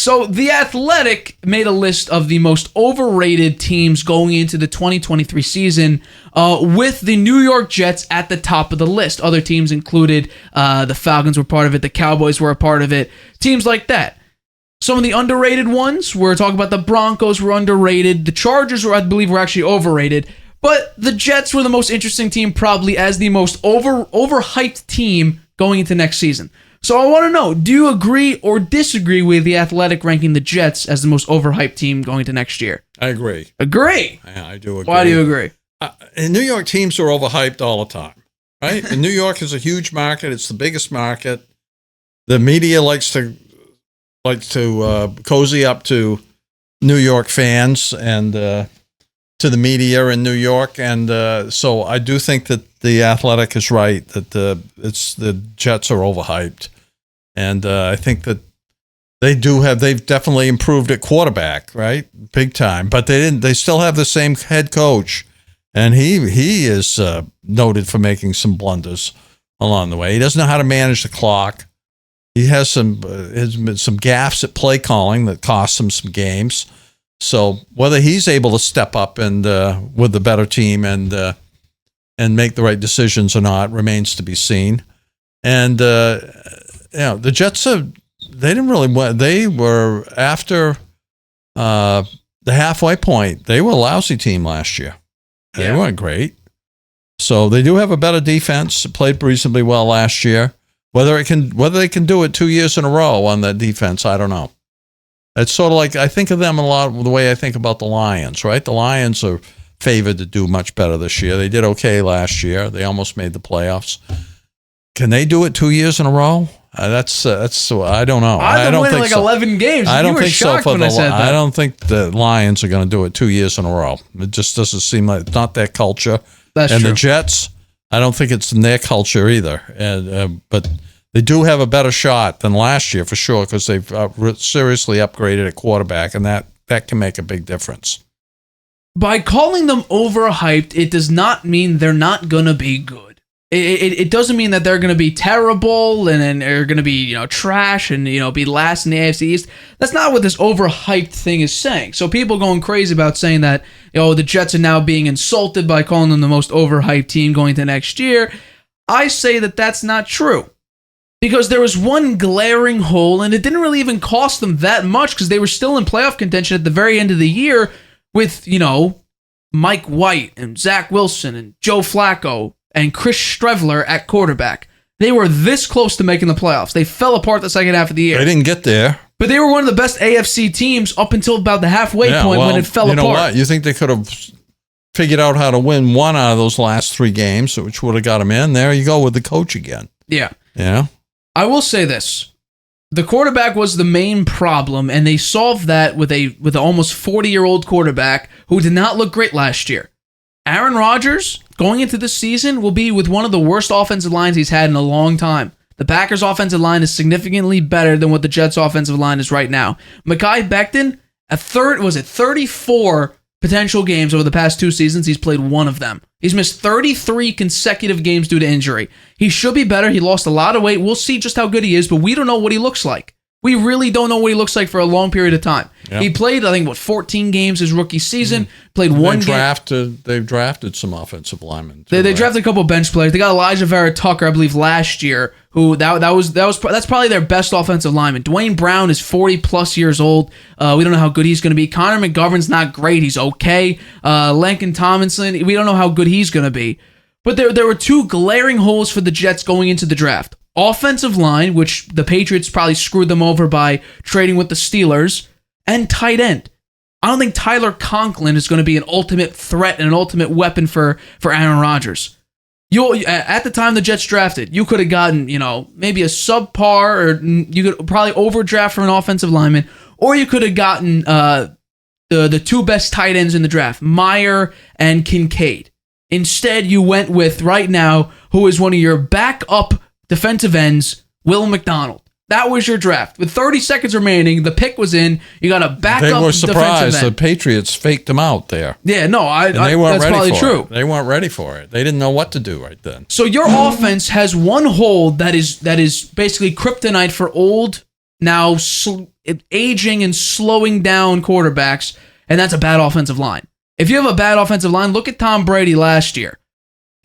So The Athletic made a list of the most overrated teams going into the 2023 season, with the New York Jets at the top of the list. Other teams included the Falcons were part of it, the Cowboys were a part of it, teams like that. Some of the underrated ones, we're talking about the Broncos were underrated, the Chargers were, I believe, were actually overrated, but the Jets were the most interesting team, probably as the most overhyped team going into next season. So I want to know, do you agree or disagree with The Athletic ranking the Jets as the most overhyped team going into next year? I agree. Agree? Yeah, I do agree. Why do you agree? And New York teams are overhyped all the time, right? And New York is a huge market. It's the biggest market. The media likes to cozy up to New York fans and to the media in New York. And so I do think that The Athletic is right, that the Jets are overhyped. And I think that they've definitely improved at quarterback, right? Big time. But they still have the same head coach. And he is noted for making some blunders along the way. He doesn't know how to manage the clock. He has some gaffes at play calling that cost him some games. So whether he's able to step up and with the better team and make the right decisions or not remains to be seen. And the Jets they were after the halfway point. They were a lousy team last year. They weren't great. So they do have a better defense. Played reasonably well last year. Whether they can do it 2 years in a row on that defense, I don't know. It's sort of like I think of them a lot the way I think about the Lions, right? The Lions are favored to do much better this year. They did okay last year. They almost made the playoffs. Can they do it 2 years in a row? That's I don't know. I don't think like so. 11 games. I don't think so. I don't think the Lions are going to do it 2 years in a row. It just doesn't seem like it's not their culture. That's true. The Jets, I don't think it's in their culture either. And but they do have a better shot than last year for sure because they've seriously upgraded at quarterback, and that can make a big difference. By calling them overhyped, it does not mean they're not going to be good. It doesn't mean that they're going to be terrible and they're going to be trash and be last in the AFC East. That's not what this overhyped thing is saying. So people going crazy about saying that the Jets are now being insulted by calling them the most overhyped team going into next year. I say that that's not true. Because there was one glaring hole, and it didn't really even cost them that much because they were still in playoff contention at the very end of the year with, Mike White and Zach Wilson and Joe Flacco and Chris Streveler at quarterback. They were this close to making the playoffs. They fell apart the second half of the year. They didn't get there. But they were one of the best AFC teams up until about the halfway point when it fell apart. You know what? You think they could have figured out how to win one out of those last 3 games, which would have got them in? There you go with the coach again. Yeah. Yeah. I will say this. The quarterback was the main problem, and they solved that with an almost 40-year-old quarterback who did not look great last year. Aaron Rodgers, going into this season, will be with one of the worst offensive lines he's had in a long time. The Packers' offensive line is significantly better than what the Jets' offensive line is right now. Mekhi Becton, 34 potential games over the past 2 seasons. He's played one of them. He's missed 33 consecutive games due to injury. He should be better. He lost a lot of weight. We'll see just how good he is, but we don't know what he looks like. We really don't know what he looks like for a long period of time. Yep. He played, I think, 14 games his rookie season. Played one game. They've drafted some offensive linemen. They drafted a couple of bench players. They got Elijah Vera-Tucker, I believe, last year. Who that's probably their best offensive lineman. Dwayne Brown is 40+ years old. We don't know how good he's going to be. Connor McGovern's not great. He's okay. Lincoln Tomlinson, we don't know how good he's going to be. But there were 2 glaring holes for the Jets going into the draft. Offensive line, which the Patriots probably screwed them over by trading with the Steelers, and tight end. I don't think Tyler Conklin is going to be an ultimate threat and an ultimate weapon for Aaron Rodgers. At the time the Jets drafted, you could have gotten, maybe a subpar, or you could probably overdraft for an offensive lineman, or you could have gotten the 2 best tight ends in the draft, Meyer and Kincaid. Instead, you went with, right now, who is one of your backup defensive ends, Will McDonald. That was your draft. With 30 seconds remaining, the pick was in. You got a backup defensive end. They were surprised. The Patriots faked them out there. Yeah, no, that's probably true. They weren't ready for it. They didn't know what to do right then. So your offense has one hole that is basically kryptonite for old now aging and slowing down quarterbacks, and that's a bad offensive line. If you have a bad offensive line, look at Tom Brady last year.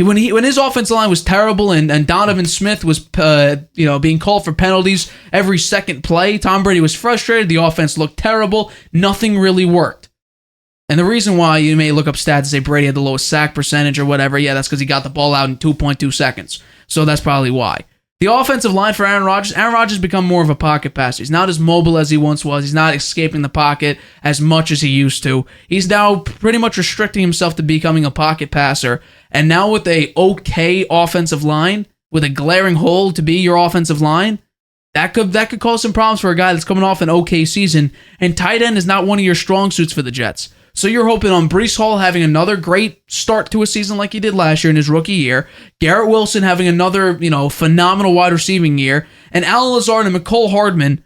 When his offensive line was terrible and Donovan Smith was being called for penalties every second play, Tom Brady was frustrated. The offense looked terrible. Nothing really worked. And the reason why you may look up stats and say Brady had the lowest sack percentage or whatever, yeah, that's because he got the ball out in 2.2 seconds. So that's probably why. The offensive line for Aaron Rodgers has become more of a pocket passer. He's not as mobile as he once was. He's not escaping the pocket as much as he used to. He's now pretty much restricting himself to becoming a pocket passer. And now with a okay offensive line, with a glaring hole to be your offensive line, that could cause some problems for a guy that's coming off an okay season. And tight end is not one of your strong suits for the Jets. So you're hoping on Breece Hall having another great start to a season like he did last year in his rookie year, Garrett Wilson having another, phenomenal wide receiving year, and Alan Lazard and McCole Hardman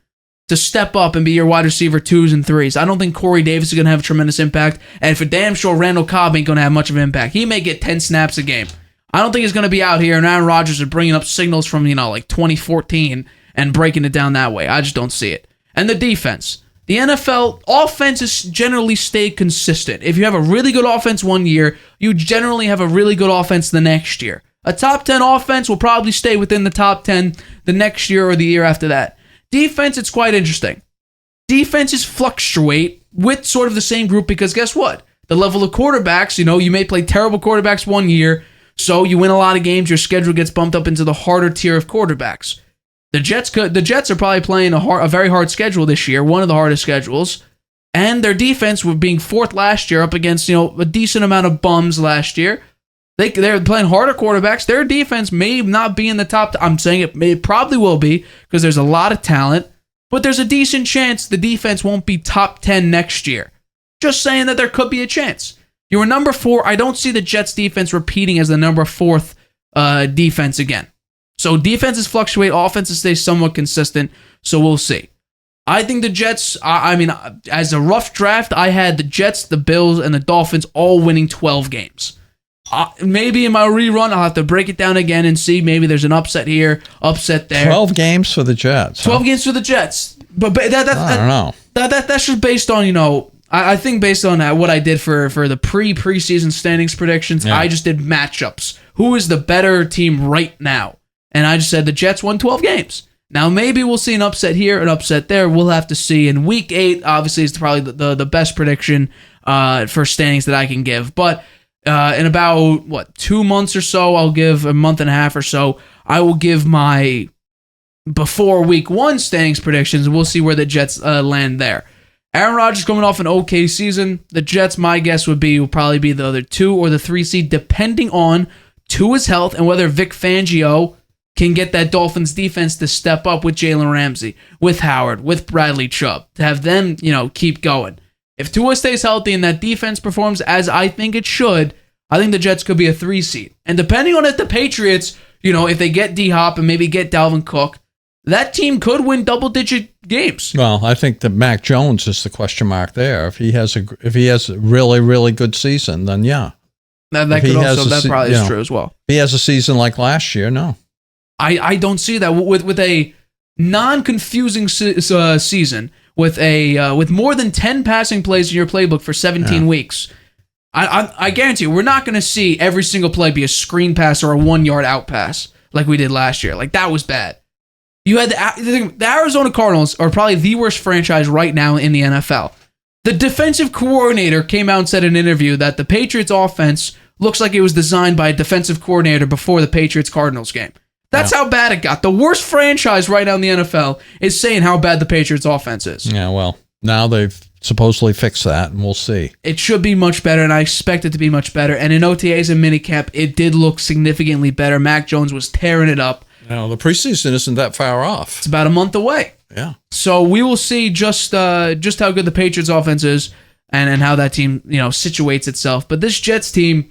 to step up and be your wide receiver 2s and 3s. I don't think Corey Davis is going to have a tremendous impact, and for damn sure Randall Cobb ain't going to have much of an impact. He may get 10 snaps a game. I don't think he's going to be out here, and Aaron Rodgers is bringing up signals from, like 2014 and breaking it down that way. I just don't see it. And the defense. The NFL offenses generally stay consistent. If you have a really good offense one year, you generally have a really good offense the next year. A top 10 offense will probably stay within the top 10 the next year or the year after that. Defense, it's quite interesting. Defenses fluctuate with sort of the same group because guess what? The level of quarterbacks, you may play terrible quarterbacks one year, so you win a lot of games, your schedule gets bumped up into the harder tier of quarterbacks. The Jets are probably playing a very hard schedule this year, one of the hardest schedules, and their defense were being fourth last year up against a decent amount of bums last year. They're playing harder quarterbacks. Their defense may not be in the top. I'm saying it probably will be because there's a lot of talent, but there's a decent chance the defense won't be top 10 next year. Just saying that there could be a chance. You were number 4. I don't see the Jets defense repeating as the number 4th defense again. So defenses fluctuate, offenses stay somewhat consistent, so we'll see. I think the Jets, as a rough draft, I had the Jets, the Bills, and the Dolphins all winning 12 games. Maybe in my rerun, I'll have to break it down again and see. Maybe there's an upset here, upset there. 12 games for the Jets. 12 games for the Jets. But I don't know. That's just based on, I think based on what I did for the preseason standings predictions, yeah. I just did matchups. Who is the better team right now? And I just said the Jets won 12 games. Now, maybe we'll see an upset here, an upset there. We'll have to see. In Week 8, obviously, is probably the best prediction for standings that I can give. But in about, 2 months or so, I'll give a month and a half or so, I will give my before Week 1 standings predictions. We'll see where the Jets land there. Aaron Rodgers coming off an okay season. The Jets, my guess will probably be the other 2 or the 3 seed, depending on Tua's health and whether Vic Fangio can get that Dolphins defense to step up with Jalen Ramsey, with Howard, with Bradley Chubb, to have them, keep going. If Tua stays healthy and that defense performs as I think it should, I think the Jets could be a 3 seed. And depending on if the Patriots, if they get D-Hop and maybe get Dalvin Cook, that team could win double-digit games. Well, I think that Mac Jones is the question mark there. If he has a really, really good season, then yeah. That probably is true as well. If he has a season like last year, no. I don't see that with a non-confusing season with more than 10 passing plays in your playbook for 17 weeks. I guarantee you, we're not going to see every single play be a screen pass or a 1-yard out pass like we did last year. Like that was bad. You had the Arizona Cardinals are probably the worst franchise right now in the NFL. The defensive coordinator came out and said in an interview that the Patriots offense looks like it was designed by a defensive coordinator before the Patriots-Cardinals game. That's how bad it got. The worst franchise right now in the NFL is saying how bad the Patriots offense is. Yeah, well, now they've supposedly fixed that, and we'll see. It should be much better, and I expect it to be much better. And in OTAs and minicamp, it did look significantly better. Mac Jones was tearing it up. Now, the preseason isn't that far off. It's about a month away. Yeah. So we will see just how good the Patriots offense is and how that team, situates itself. But this Jets team,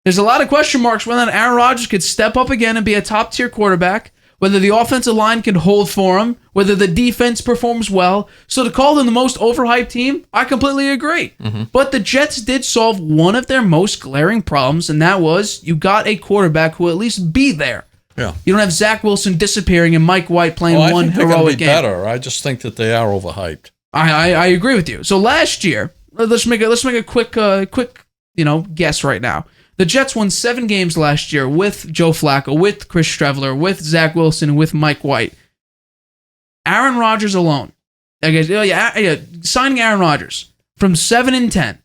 there's a lot of question marks whether Aaron Rodgers could step up again and be a top-tier quarterback, whether the offensive line can hold for him, whether the defense performs well. So to call them the most overhyped team, I completely agree. Mm-hmm. But the Jets did solve one of their most glaring problems, and that was you got a quarterback who will at least be there. Yeah. You don't have Zach Wilson disappearing and Mike White playing I one think they're heroic be game. better. I just think that they are overhyped. I agree with you. So last year, let's make a quick guess right now. The Jets won 7 games last year with Joe Flacco, with Chris Streveler, with Zach Wilson, and with Mike White. Aaron Rodgers alone. Signing Aaron Rodgers from 7-10.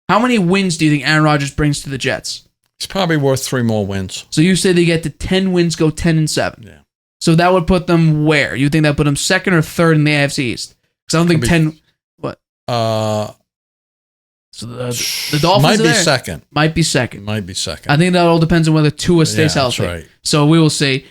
How many wins do you think Aaron Rodgers brings to the Jets? It's probably worth 3 more wins. So you say they get to 10 wins, go 10-7. Yeah. So that would put them where? You think that put them second or third in the AFC East? Because I don't think 10. What? So the Dolphins might be there. second. Might be second. Might be second. I think that all depends on whether Tua stays healthy. That's right. So we will see.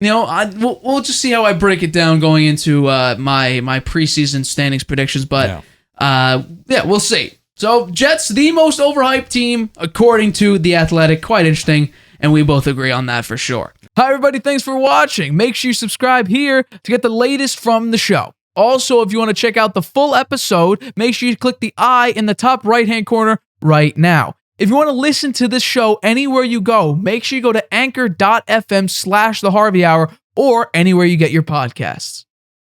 We'll just see how I break it down going into my preseason standings predictions. But we'll see. So Jets, the most overhyped team according to The Athletic. Quite interesting, and we both agree on that for sure. Hi everybody, thanks for watching. Make sure you subscribe here to get the latest from the show. Also, if you want to check out the full episode, make sure you click the I in the top right-hand corner right now. If you want to listen to this show anywhere you go, make sure you go to anchor.fm/The Harvey Hour or anywhere you get your podcasts.